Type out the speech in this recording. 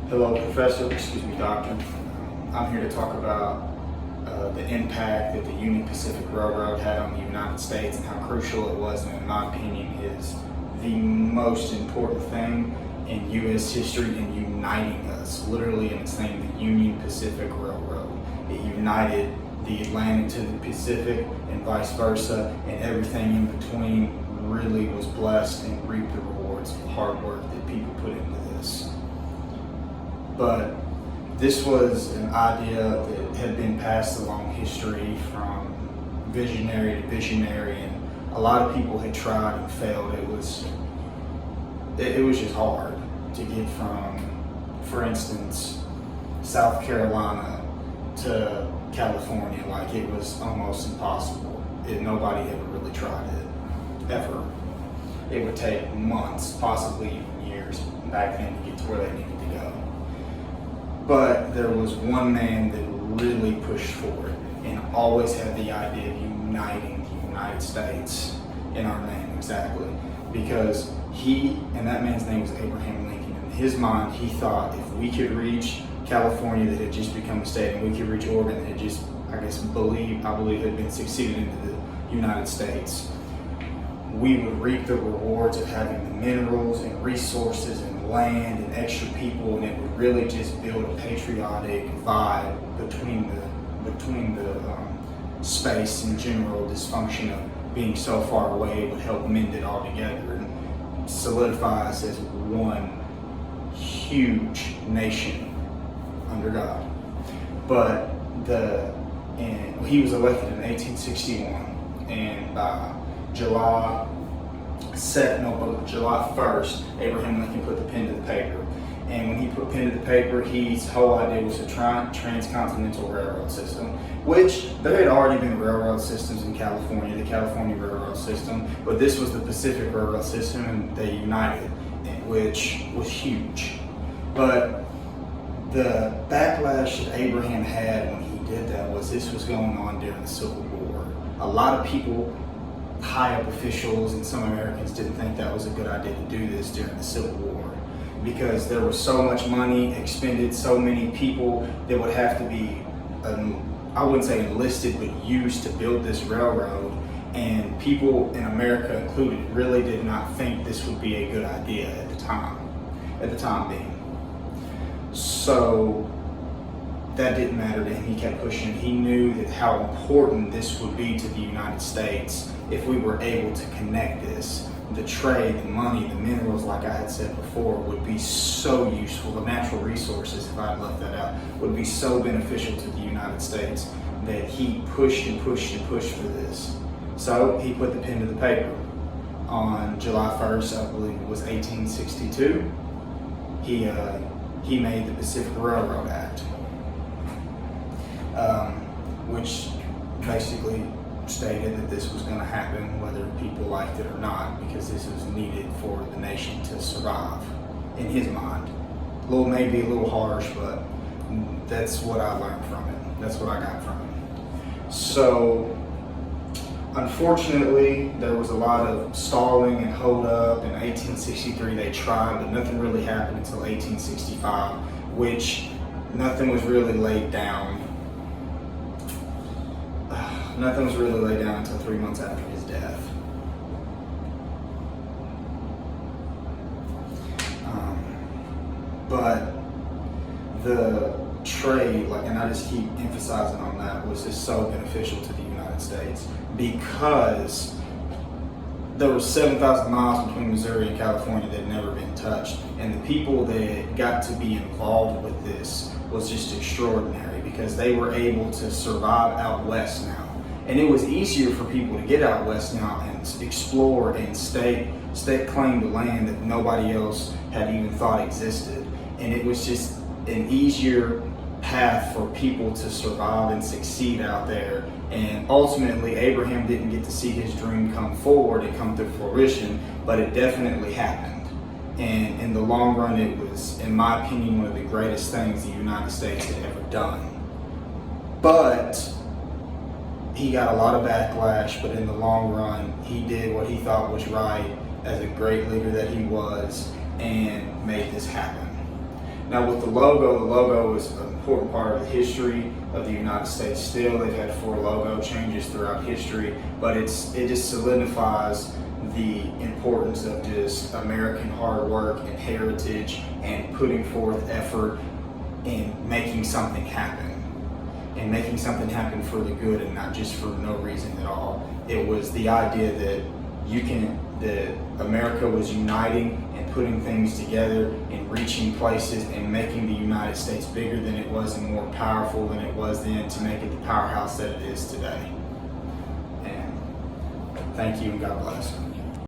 Hello, Professor, Doctor. I'm here to talk about the impact that the Union Pacific Railroad had on the United States and how crucial it was, and in my opinion is the most important thing in U.S. history in uniting us. Literally in its name, the Union Pacific Railroad. It united the Atlantic to the Pacific and vice versa, and everything in between really was blessed and reaped the rewards of the hard work that people put into this. But this was an idea that had been passed along history from visionary to visionary, and a lot of people had tried and failed. It was just hard to get from, for instance, South Carolina to California. Like, it was almost impossible. Nobody ever really tried it, ever. It would take months, possibly even years back then to get to where they needed to go. But there was one man that really pushed for it and always had the idea of uniting the United States in our name, exactly. Because and that man's name was Abraham Lincoln. In his mind, he thought if we could reach California that had just become a state, and we could reach Oregon that had just, I believe had been succeeded into the United States, we would reap the rewards of having the minerals and resources and land and extra people, and it would really just build a patriotic vibe between the space and general dysfunction of being so far away. It would help mend it all together and solidify us as one huge nation under God. But he was elected in 1861, and by July 1st, Abraham Lincoln put the pen to the paper. And when he put pen to the paper, his whole idea was to try transcontinental railroad system, which there had already been railroad systems in California, the California Railroad System, but this was the Pacific Railroad System, and they united, which was huge. But the backlash that Abraham had when he did that was this was going on during the Civil War. A lot of people, high up officials and some Americans, didn't think that was a good idea to do this during the Civil War, because there was so much money expended, so many people that would have to be, I wouldn't say enlisted, but used to build this railroad. And people in America included really did not think this would be a good idea at the time being. So that didn't matter to him. He kept pushing. He knew that how important this would be to the United States if we were able to connect this. The trade, the money, the minerals, like I had said before, would be so useful. The natural resources, if I had left that out, would be so beneficial to the United States that he pushed and pushed and pushed for this. So he put the pen to the paper. On July 1st, I believe it was 1862, he made the Pacific Railroad Act, which basically stated that this was going to happen whether people liked it or not, because this was needed for the nation to survive, in his mind. Maybe a little harsh, but that's what I learned from it. That's what I got from it. So, unfortunately, there was a lot of stalling and hold up. In 1863 they tried, but nothing really happened until 1865, which nothing was really laid down. Nothing was really laid down until 3 months after his death. But the trade, and I just keep emphasizing on that, was just so beneficial to the United States, because there was 7,000 miles between Missouri and California that had never been touched, and the people that got to be involved with this was just extraordinary, because they were able to survive out west now. And it was easier for people to get out west now and explore and stake claim to land that nobody else had even thought existed. And it was just an easier path for people to survive and succeed out there. And ultimately, Abraham didn't get to see his dream come forward and come to fruition, but it definitely happened. And in the long run, it was, in my opinion, one of the greatest things the United States had ever done. But he got a lot of backlash, but in the long run, he did what he thought was right as a great leader that he was, and made this happen. Now with the logo is an important part of the history of the United States still. They've had 4 logo changes throughout history, but it just solidifies the importance of just American hard work and heritage and putting forth effort in making something happen. And making something happen for the good and not just for no reason at all. It was the idea that that America was uniting and putting things together and reaching places and making the United States bigger than it was and more powerful than it was then to make it the powerhouse that it is today. And thank you and God bless.